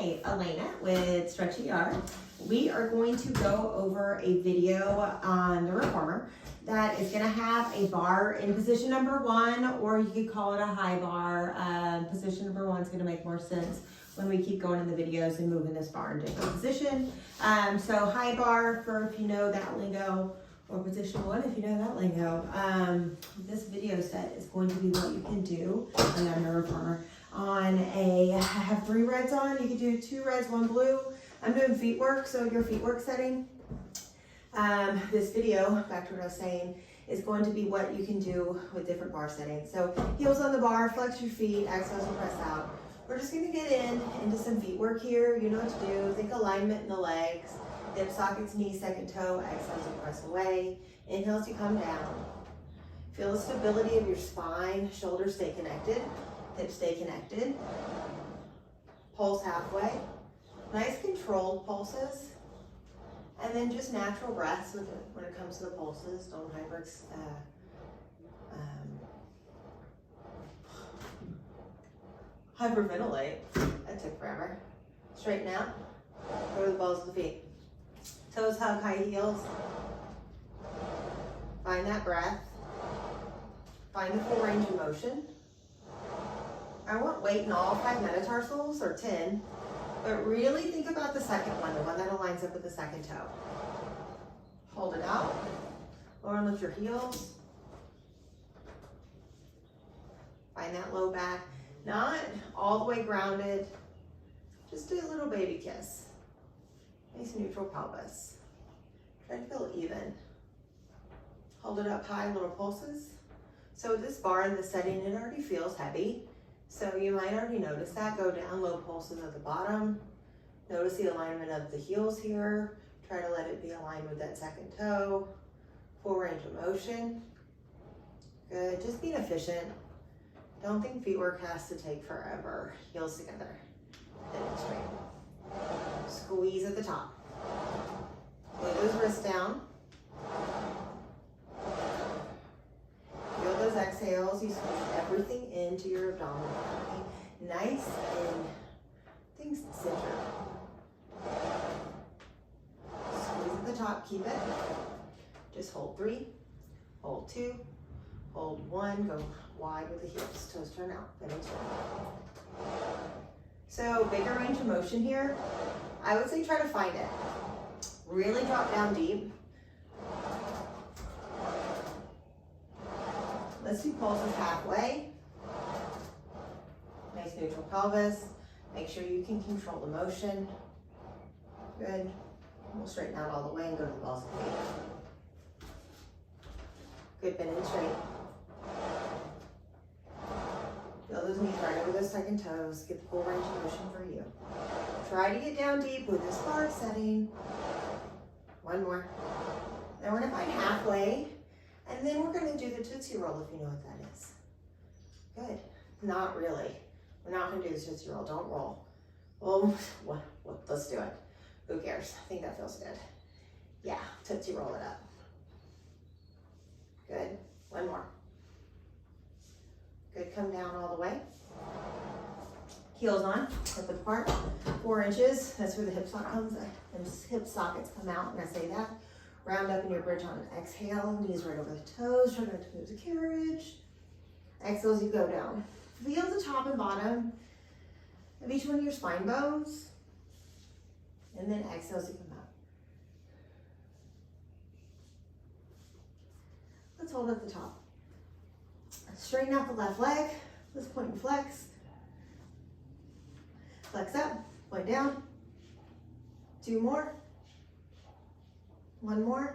Hi, Elena with Stretchy ER. We are going to go over a video on the reformer that is going to have a bar in position number 1, or you could call it a high bar. Position number 1 is going to make more sense when we keep going in the videos and moving this bar in different position. So high bar, for if you know that lingo, or position 1 if you know that lingo. This video set is going to be what you can do on the reformer. I have 3 reds on. You can do 2 reds, 1 blue. I'm doing feet work, so your feet work setting. This video, back to what I was saying, is going to be what you can do with different bar settings. So heels on the bar, flex your feet, exhales and press out. We're just gonna get into some feet work here. You know what to do. Think alignment in the legs. Hip sockets, knee, second toe, exhales and press away. Inhales, you come down. Feel the stability of your spine, shoulders stay connected. Hips stay connected. Pulse halfway. Nice controlled pulses. And then just natural breaths when it comes to the pulses. Don't hyperventilate. That took forever. Straighten out. Go to the balls of the feet. Toes hug, high heels. Find that breath. Find the full range of motion. I want weight in all 5 metatarsals, or 10, but really think about the second one, the one that aligns up with the second toe. Hold it out. Lower and lift your heels. Find that low back. Not all the way grounded. Just do a little baby kiss. Nice neutral pelvis. Try to feel even. Hold it up high, little pulses. So this bar in the setting, it already feels heavy. So you might already notice that. Go down, low pulses at the bottom. Notice the alignment of the heels here. Try to let it be aligned with that second toe. Full range of motion. Good, just being efficient. Don't think feet work has to take forever. Heels together, then straight. Squeeze at the top. Lay those wrists down. Feel those exhales. You squeeze everything into your abdominal cavity. Nice and things centered. Squeeze at the top. Keep it. Just hold 3. Hold 2. Hold 1. Go wide with the hips. Toes turn out. Finish. So bigger range of motion here. I would say try to find it. Really drop down deep. Let's do pulses halfway. Nice neutral pelvis. Make sure you can control the motion. Good. We'll straighten out all the way and go to the balls of the feet. Good, bend and straight. Feel those knees right over those second toes. Get the full range of motion for you. Try to get down deep with this bar setting. 1 more. Then we're gonna find halfway. And then we're going to do the Tootsie Roll, if you know what that is. Good. Not really. We're not going to do the Tootsie Roll. Don't roll. Well, let's do it. Who cares? I think that feels good. Yeah, Tootsie Roll it up. Good. 1 more. Good. Come down all the way. Heels on, hip width apart. 4 inches. That's where the hip socket comes. And hip sockets come out when I say that. Round up in your bridge on an exhale, knees right over the toes, try not to move the carriage. Exhale as you go down. Feel the top and bottom of each one of your spine bones. And then exhale as you come up. Let's hold at the top. Straighten out the left leg. Let's point and flex. Flex up, point down. 2 more. 1 more.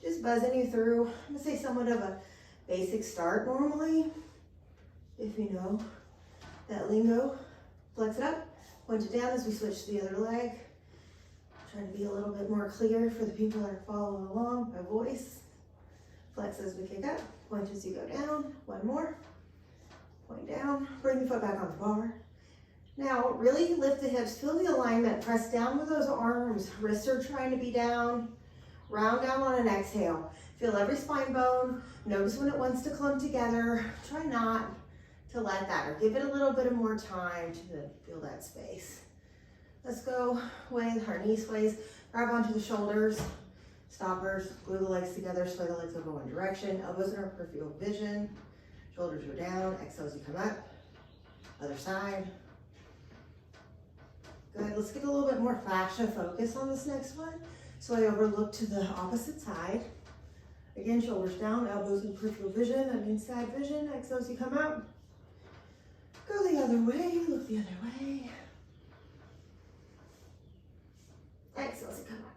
Just buzzing you through. I'm gonna say somewhat of a basic start normally. If you know that lingo. Flex it up, point it down as we switch to the other leg. Trying to be a little bit more clear for the people that are following along, my voice. Flex as we kick up, point as you go down. 1 more. Point down, bring the foot back on the bar. Now, really lift the hips, feel the alignment, press down with those arms. Wrists are trying to be down. Round down on an exhale. Feel every spine bone. Notice when it wants to clump together. Try not to let that, or give it a little bit of more time to feel that space. Let's go with our knee sways. Grab onto the shoulders, stoppers, glue the legs together, sway the legs over one direction, elbows in our peripheral vision, shoulders are down, exhale as you come up, other side. Good, let's get a little bit more fascia focus on this next one. Sway over, look to the opposite side. Again, shoulders down, elbows in peripheral vision, and inside vision, exhale as you come out. Go the other way, look the other way. Exhale as you come up.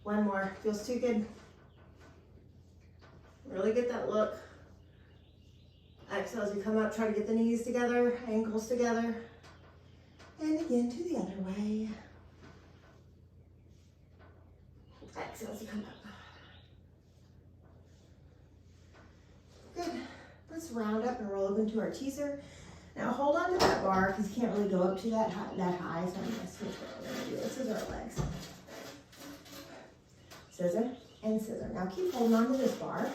One more, feels too good. Really get that look. Exhale as you come up, try to get the knees together, ankles together. And again to the other way. Exhale as you come up. Good. Let's round up and roll up into our teaser. Now hold on to that bar because you can't really go up to that high, so I'm going to switch what we're going to do. Let's scissor our legs. Scissor and scissor. Now keep holding on to this bar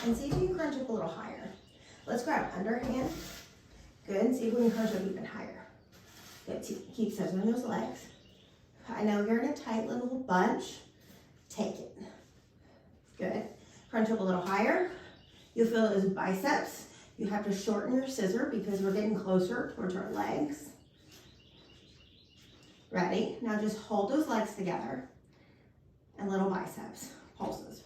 and see if you can crunch up a little higher. Let's grab underhand. Good. And see if we can crunch up even higher. Good. Keep scissoring those legs. I know you're in a tight little bunch. Take it. Good. Crunch up a little higher. You'll feel those biceps. You have to shorten your scissor because we're getting closer towards our legs. Ready? Now just hold those legs together and little biceps, pulses.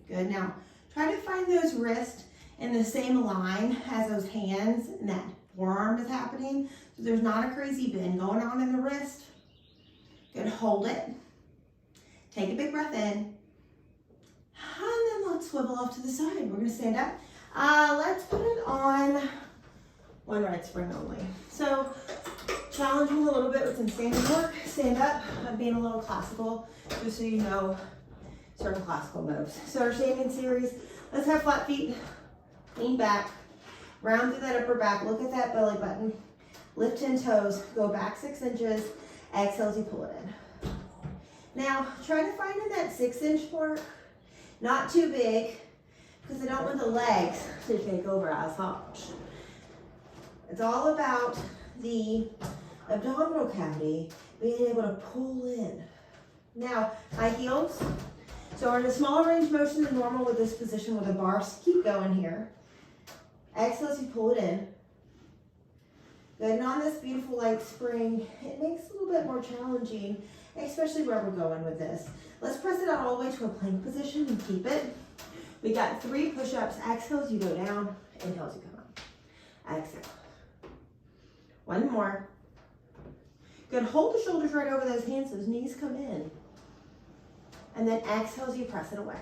Good. Now try to find those wrists in the same line as those hands and that forearm is happening. So there's not a crazy bend going on in the wrist. Good. Hold it. Take a big breath in. And then let's swivel off to the side. We're going to stand up. Let's put it on one right spring only. So challenging a little bit with some standing work. Stand up. I'm being a little classical just so you know certain classical moves. So our standing series, let's have flat feet, lean back, round through that upper back, look at that belly button, lift 10 toes, go back 6 inches, exhale as you pull it in. Now try to find in that 6-inch mark, not too big, because I don't want the legs to take over as much. It's all about the abdominal cavity being able to pull in. Now, high heels. So we're in a smaller range motion than normal with this position with the bar. So keep going here. Exhale as you pull it in. Good, and on this beautiful light spring, it makes it a little bit more challenging, especially where we're going with this. Let's press it out all the way to a plank position and keep it. We got 3 push-ups. Exhale as you go down, inhale as you come up. Exhale. One more. Good, hold the shoulders right over those hands, those knees come in. And then exhale as you press it away.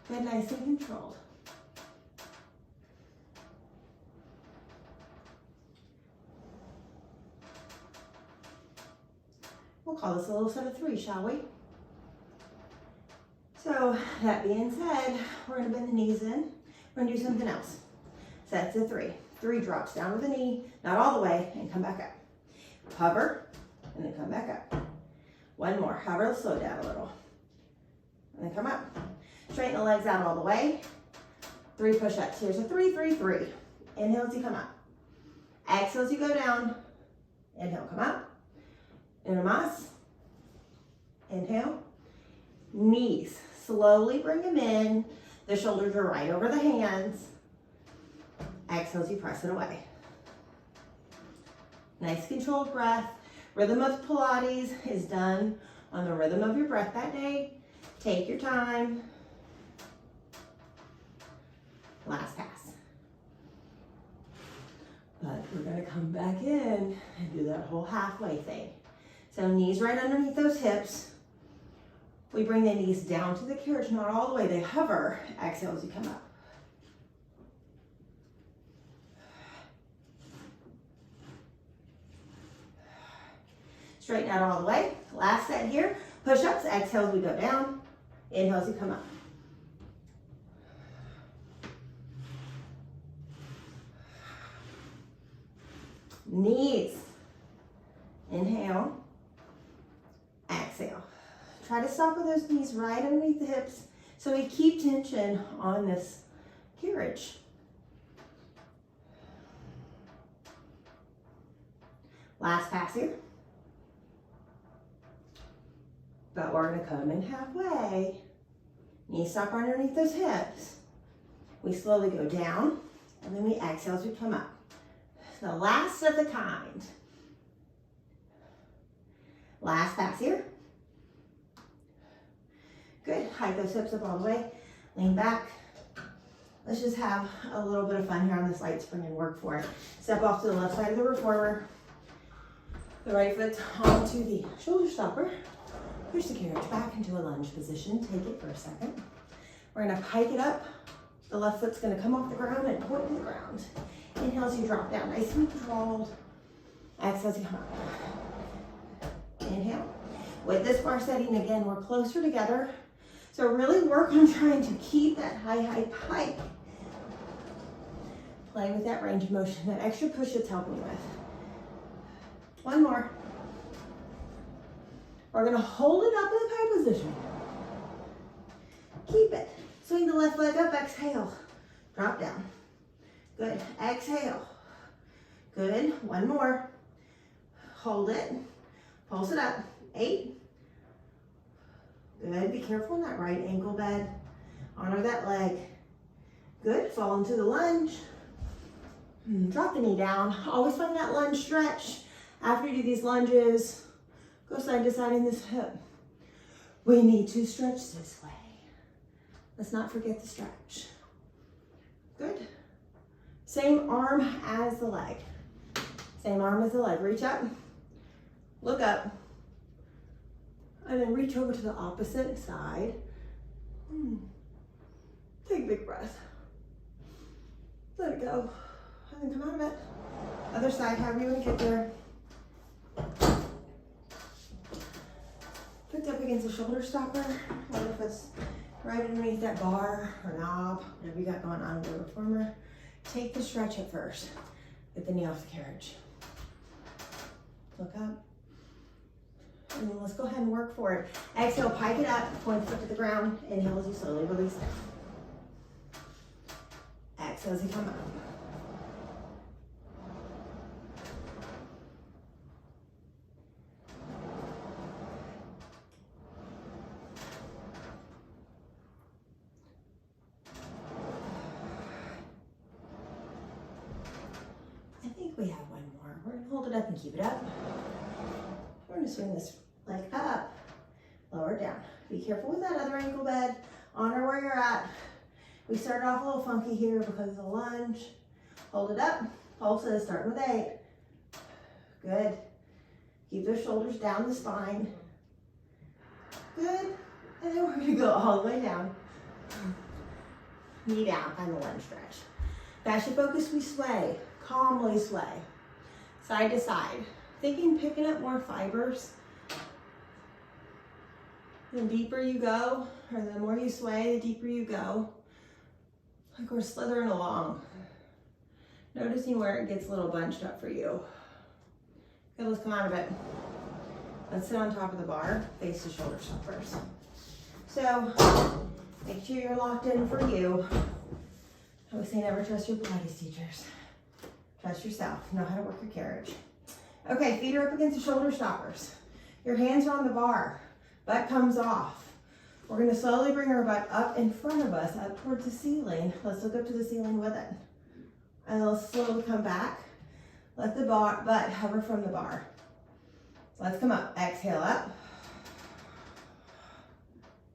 Good, nice and controlled. We'll call this a little set of 3, shall we? So that being said, we're gonna bend the knees in. We're gonna do something else. Sets of 3. 3 drops down with the knee, not all the way, and come back up. Hover, and then come back up. One more, hover, slow down a little. And then come up. Straighten the legs out all the way. 3 push-ups. Here's a 3, 3, 3. Inhale as you come up. Exhale as you go down. Inhale, come up. Unamas. Inhale. Knees. Slowly bring them in. The shoulders are right over the hands. Exhale as you press it away. Nice controlled breath. Rhythm of Pilates is done on the rhythm of your breath that day. Take your time. Last pass. But we're gonna come back in and do that whole halfway thing. So knees right underneath those hips. We bring the knees down to the carriage, not all the way, they hover. Exhale as you come up. Straighten out all the way. Last set here. Push-ups, exhale as we go down. Inhale as you come up. Knees. Inhale. Exhale. Try to stop with those knees right underneath the hips so we keep tension on this carriage. Last pass here. But we're gonna come in halfway. Knees stop underneath those hips. We slowly go down, and then we exhale as we come up. The last of the kind. Last pass here. Good, hike those hips up all the way. Lean back. Let's just have a little bit of fun here on this light spring and work for it. Step off to the left side of the reformer. The right foot onto the shoulder stopper. Push the carriage back into a lunge position. Take it for a second. We're gonna pike it up. The left foot's gonna come off the ground and point to the ground. Inhale as you drop down, nice and controlled. Exhale as you come up. Inhale. With this bar setting, again, we're closer together. So really work on trying to keep that high pike. Play with that range of motion, that extra push it's helping with. One more. We're gonna hold it up in the pike position. Keep it. Swing the left leg up, exhale. Drop down. Good, exhale. Good, one more. Hold it, pulse it up. 8. Good, be careful in that right ankle bend. Honor that leg. Good, fall into the lunge. Drop the knee down. Always find that lunge stretch. After you do these lunges, go side to side in this hip. We need to stretch this way. Let's not forget the stretch. Good. Same arm as the leg. Same arm as the leg. Reach up, look up, and then reach over to the opposite side. Take a big breath. Let it go. And then come out of it. Other side, however you want to get there. Picked up against the shoulder stopper. Whether if it's right underneath that bar or knob, whatever you got going on with the reformer. Take the stretch at first. Get the knee off the carriage. Look up. And then let's go ahead and work for it. Exhale, pike it up, point the foot to the ground. Inhale as you slowly release down. Exhale as you come up. I think we have one more. We're gonna hold it up and keep it up. We're gonna swing this leg up, lower down. Be careful with that other ankle bend. Honor where you're at. We started off a little funky here because of the lunge. Hold it up, pulses, starting with 8. Good. Keep those shoulders down the spine. Good. And then we're gonna go all the way down. Knee down, find the lunge stretch. Fascia focus, we sway, calmly sway. Side to side. Thinking picking up more fibers. The deeper you go, or the more you sway, the deeper you go. Like we're slithering along. Noticing where it gets a little bunched up for you. Good, let's come out of it. Let's sit on top of the bar, face the shoulder stoppers. So, make sure you're locked in for you. I always say never trust your Pilates teachers. Trust yourself, know how to work your carriage. Okay, feet are up against the shoulder stoppers. Your hands are on the bar, butt comes off. We're gonna slowly bring our butt up in front of us, up towards the ceiling. Let's look up to the ceiling with it. And then let's slowly come back. Let the butt hover from the bar. So let's come up, exhale up.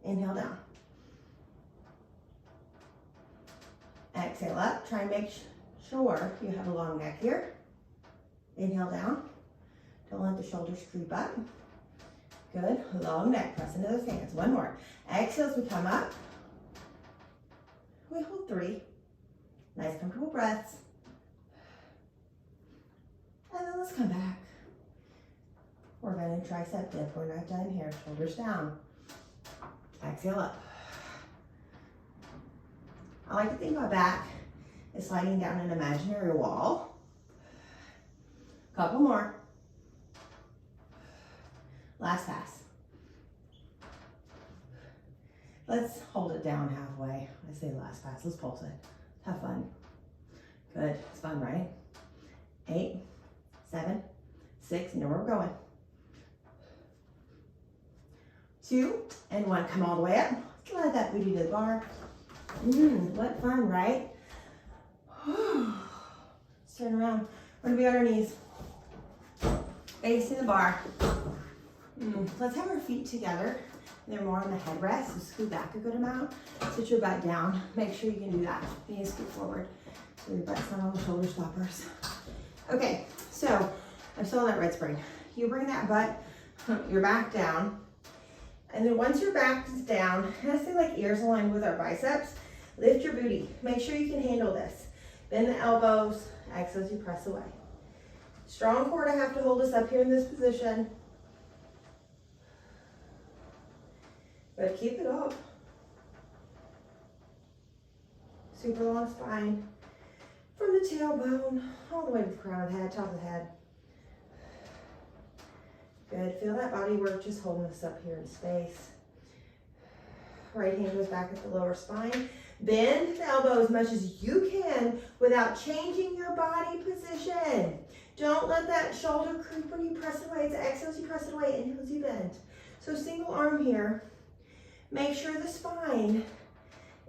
Inhale down. Exhale up, try and make sure you have a long neck here. Inhale down. Don't let the shoulders creep up. Good, long neck, press into those hands. One more. Exhale as we come up. We hold 3. Nice comfortable breaths. And then let's come back. We're going to tricep dip. We're not done here. Shoulders down. Exhale up. I like to think my back is sliding down an imaginary wall. Couple more. Last pass. Let's hold it down halfway. I say last pass. Let's pulse it. Have fun. Good. It's fun, right? 8, 7, 6, and then we're going. 2 and 1, come all the way up. Slide that booty to the bar. What fun, right? Let's turn around. We're gonna be on our knees, facing the bar. Let's have our feet together. They're more on the headrest, so scoot back a good amount. Sit your butt down. Make sure you can do that. You need to scoot forward so your butt's not on the shoulder stoppers. Okay, so I'm still on that red spring. You bring that butt, your back down, and then once your back is down, it has to be like ears aligned with our biceps. Lift your booty. Make sure you can handle this. Bend the elbows, exhale as you press away. Strong core to have to hold us up here in this position. But keep it up. Super long spine. From the tailbone all the way to the crown of the head, top of the head. Good. Feel that body work just holding us up here in space. Right hand goes back at the lower spine. Bend the elbow as much as you can without changing your body position. Don't let that shoulder creep when you press it away. It's exhale as you press it away, inhale as you bend. So single arm here. Make sure the spine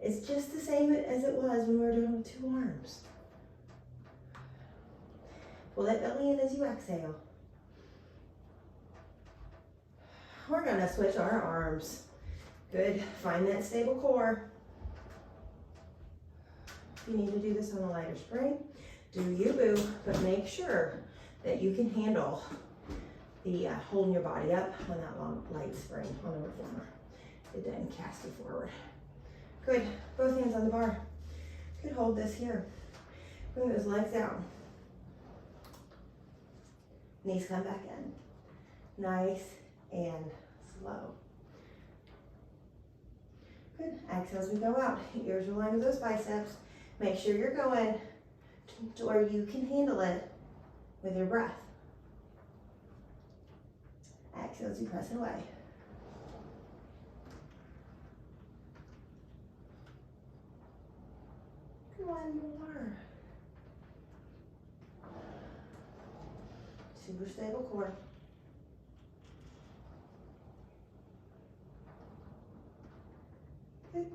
is just the same as it was when we were doing with 2 arms. Pull that belly in as you exhale. We're gonna switch our arms. Good, find that stable core. If you need to do this on a lighter spring, do you, boo, but make sure that you can handle the holding your body up on that long light spring on the reformer. It doesn't cast you forward. Good, both hands on the bar. Good, hold this here. Bring those legs out. Knees come back in. Nice and slow. Good, exhale as we go out. Ears are aligned with those biceps. Make sure you're going to where you can handle it with your breath. Exhale as you press it away. One more. Super stable core. Good.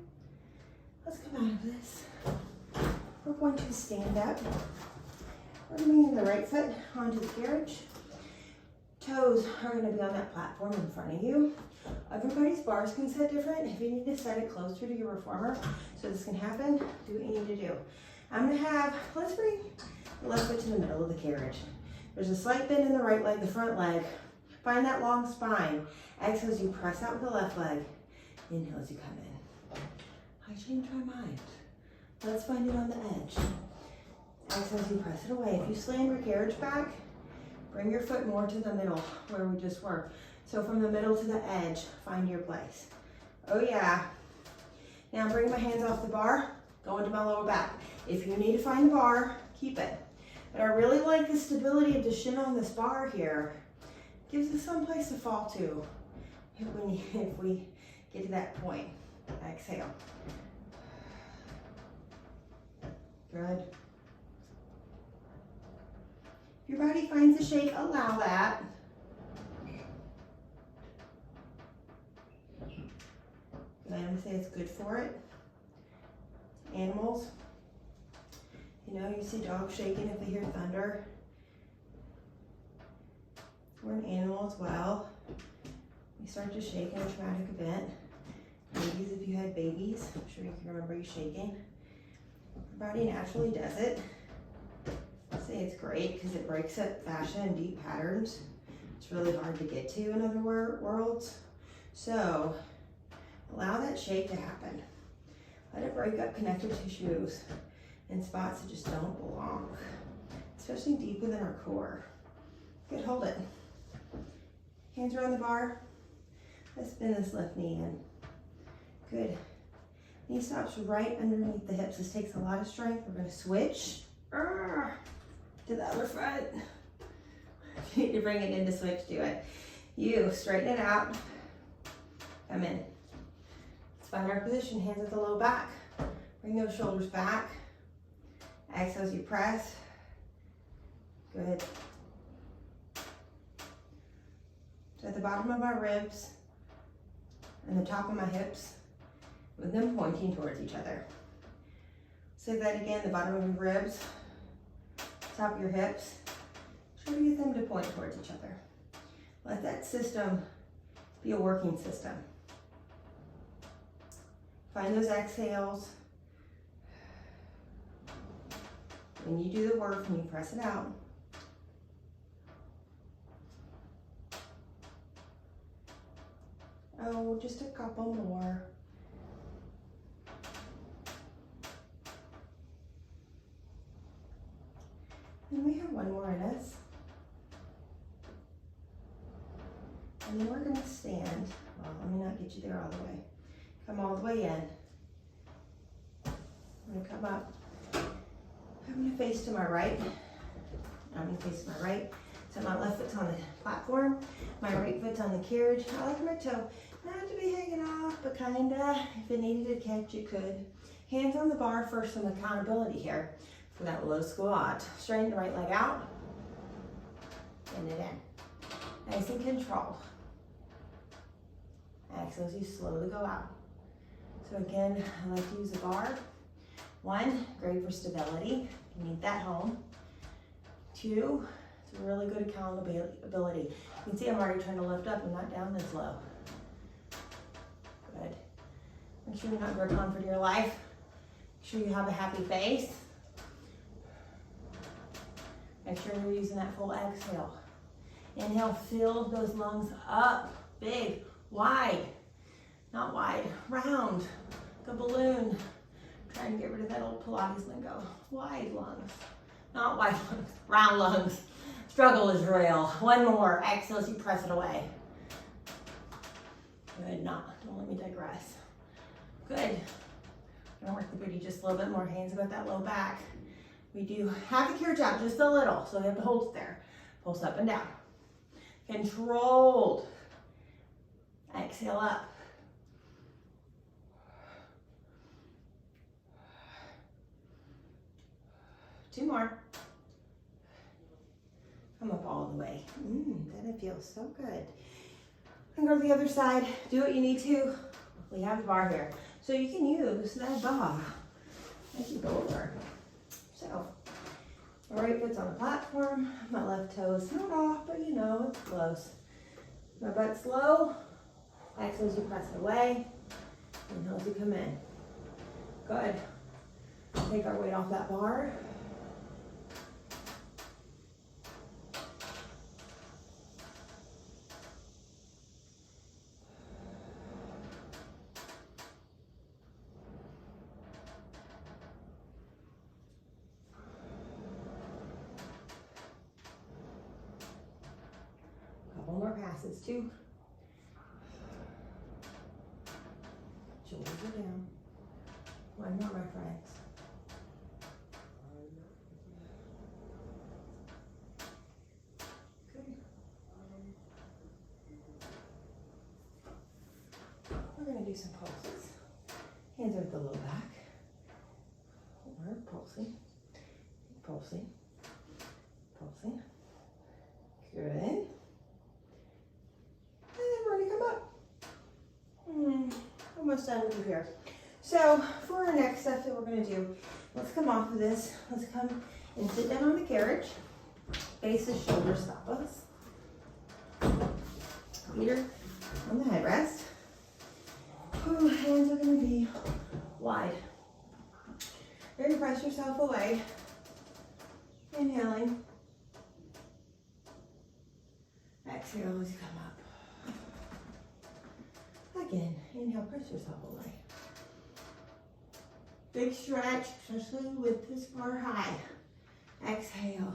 Let's come out of this. We're going to stand up. We're going to bring the right foot onto the carriage. Toes are going to be on that platform in front of you. Everybody's bars can sit different. If you need to set it closer to your reformer so this can happen, do what you need to do. I'm going to have, let's bring the left foot to the middle of the carriage. There's a slight bend in the right leg, the front leg. Find that long spine. Exhale as you press out with the left leg. Inhale as you come in. I changed my mind. Let's find it on the edge. Exhale as you press it away. If you slam your carriage back, bring your foot more to the middle where we just were. So from the middle to the edge, find your place. Oh yeah. Now bring my hands off the bar, go into my lower back. If you need to find the bar, keep it. But I really like the stability of the shin on this bar here. Gives us some place to fall to if we get to that point. Exhale. Good. If your body finds a shake, allow that. I'm going to say it's good for it. Animals, you know, you see dogs shaking if they hear thunder. We're an animal as well. We start to shake in a traumatic event. Babies, if you had babies, I'm sure you can remember you shaking. Your body naturally does it. I say it's great because it breaks up fascia and deep patterns. It's really hard to get to in other worlds. So allow that shake to happen. Let it break up connective tissues in spots that just don't belong, especially deep within our core. Good, hold it. Hands around the bar. Let's bend this left knee in. Good. Knee stops right underneath the hips. This takes a lot of strength. We're going to switch to the other foot. If you need to bring it in to switch, do it. You straighten it out. Come in. Let's find our position. Hands at the low back. Bring those shoulders back. Exhale as you press. Good. the bottom of my ribs and the top of my hips with them pointing towards each other. Say that again, the bottom of your ribs, top of your hips. Try to get them to point towards each other. Let that system be a working system. Find those exhales. When you do the work and you press it out, oh, just a couple more. And we have one more in us. And then we're gonna stand. Well, let me not get you there all the way. Come all the way in. I'm gonna come up. I'm gonna face to my right. I'm gonna face to my right. So my left foot's on the platform. My right foot's on the carriage. I like my toe not to be hanging off, but kinda, if it needed to catch, you could. Hands on the bar for some accountability here for that low squat. Straighten the right leg out. Bend it in. Nice and controlled. Exhale as you slowly go out. So again, I like to use a bar. 1, great for stability. You need that home. 2, it's a really good accountability. You can see I'm already trying to lift up and not down as low. Good. Make sure you're not grip on for dear life. Make sure you have a happy face. Make sure you're using that full exhale. Inhale, fill those lungs up, big, wide, not wide, round, like a balloon. Trying to get rid of that old Pilates lingo. Wide lungs, not wide lungs, round lungs. Struggle is real. One more, exhale as you press it away. Good, don't let me digress. Good. Gonna work the booty just a little bit more, hands about that low back. We do have the carriage out just a little, so we have to hold it there. Pulse up and down. Controlled. Exhale up. Two more. Come up all the way. That feels so good. And go to the other side. Do what you need to. We have the bar here. So you can use that bar as you go over. So, my right foot's on the platform. My left toe is not off, but you know, it's close. My butt's low. Exhale as you press it away. Inhale as you come in. Good. Take our weight off that bar. Couple more passes, 2. Shoulders are down. 1 more, my friends. Good. We're going to do some pulses. Hands are at the low back. We're pulsing, pulsing, pulsing. Good. And then we're going to come up. Almost done with you here. So for our next step that we're going to do, let's come off of this. Let's come and sit down on the carriage. Face the shoulders, stop us. Feet are on the headrest. Hands are going to be wide. You're going to press yourself away. Inhaling. Exhale as you come up. Again, inhale, press yourself away. Big stretch, especially with this bar high. Exhale.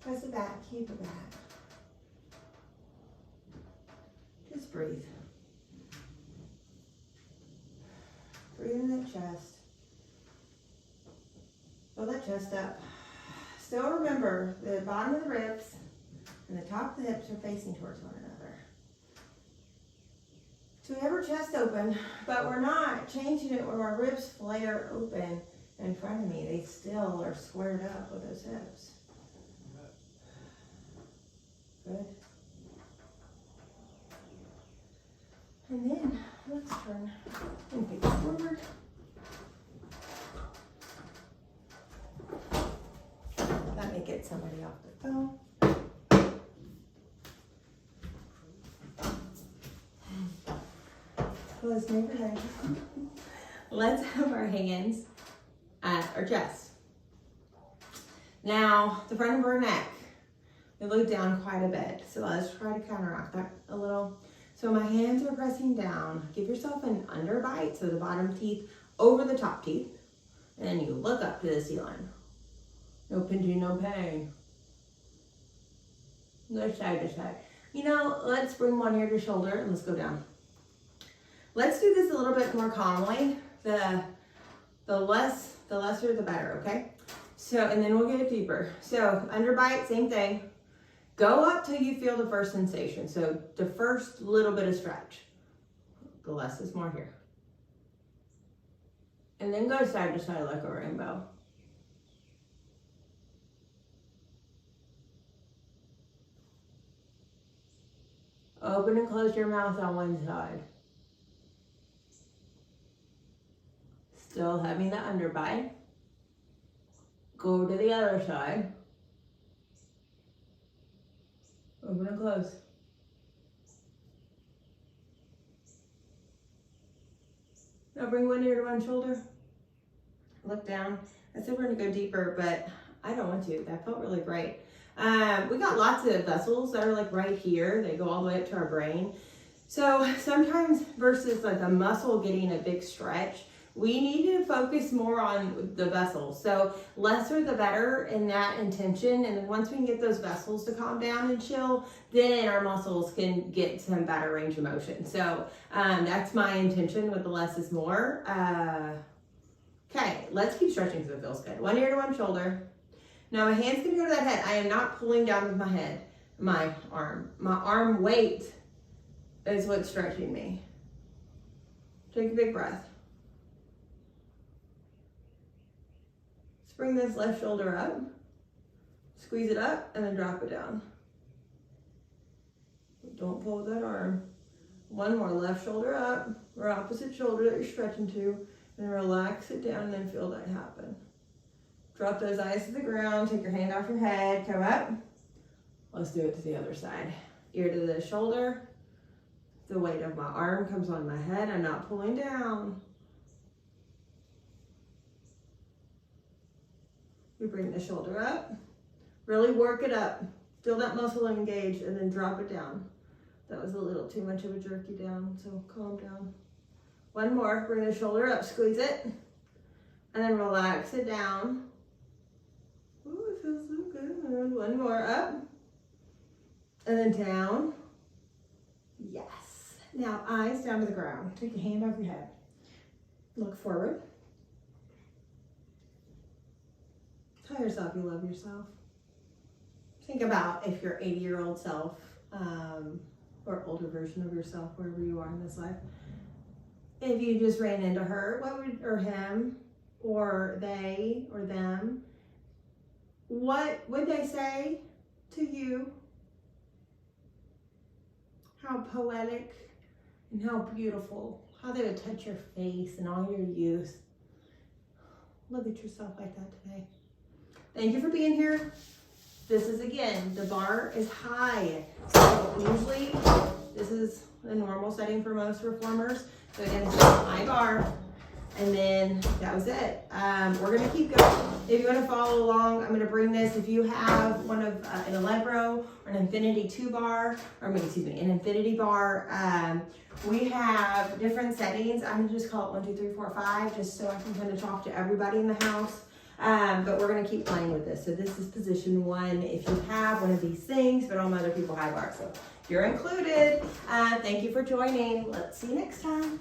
Press it back, keep it back. Just breathe. Breathe in that chest. Fill that chest up. Still remember, the bottom of the ribs and the top of the hips are facing towards one another. So we have our chest open, but we're not changing it when our ribs flare open in front of me. They still are squared up with those hips. Good. And then let's turn and face forward. That may get somebody off the phone. Close neighborhood. Let's have our hands at our chest. Now, the front of our neck, we look down quite a bit. So let's try to counteract that a little. So my hands are pressing down. Give yourself an underbite, so the bottom teeth over the top teeth. And then you look up to the ceiling. No pinching, no pain. Go side to side. You know, let's bring one ear to shoulder and let's go down. Let's do this a little bit more calmly. The lesser the better, okay? So, and then we'll get it deeper. So, underbite, same thing. Go up till you feel the first sensation. So, the first little bit of stretch. The less is more here. And then go side to side like a rainbow. Open and close your mouth on one side. Still having the underbite. Go to the other side. Open and close. Now bring one ear to one shoulder. Look down. I said we're gonna go deeper, but I don't want to. That felt really great. We got lots of vessels that are like right here. They go all the way up to our brain. So sometimes versus like a muscle getting a big stretch, we need to focus more on the vessels. So lesser the better in that intention. And then once we can get those vessels to calm down and chill, then our muscles can get some better range of motion. So that's my intention with the less is more. Okay, let's keep stretching so it feels good. One ear to one shoulder. Now my hand's gonna go to that head. I am not pulling down with my head, my arm. My arm weight is what's stretching me. Take a big breath. Let's bring this left shoulder up. Squeeze it up and then drop it down. Don't pull with that arm. One more, left shoulder up, or opposite shoulder that you're stretching to, and relax it down and then feel that happen. Drop those eyes to the ground, take your hand off your head, come up. Let's do it to the other side. Ear to the shoulder. The weight of my arm comes on my head. I'm not pulling down. We bring the shoulder up. Really work it up. Feel that muscle engage and then drop it down. That was a little too much of a jerky down, so calm down. One more, bring the shoulder up, squeeze it, and then relax it down. Ooh, it feels so good. One more, up, and then down. Yes. Now eyes down to the ground. Take your hand off your head. Look forward. Tell yourself you love yourself. Think about if your 80-year-old self, or older version of yourself, wherever you are in this life, if you just ran into her, or him, or they, or them, what would they say to you? How poetic and how beautiful. How they would touch your face and all your youth. Look at yourself like that today. Thank you for being here. This is, again, the bar is high. So usually this is a normal setting for most reformers. So again, it's a high bar. And then that was it. We're gonna keep going. If you wanna follow along, I'm gonna bring this. If you have one of an Allegro or an Infinity 2 bar, or excuse me, an Infinity bar, we have different settings. I'm gonna just call it 1, 2, 3, 4, 5, just so I can kind of talk to everybody in the house. But we're gonna keep playing with this. So this is position 1 if you have one of these things, but all my other people high bar. So you're included. Thank you for joining. Let's see you next time.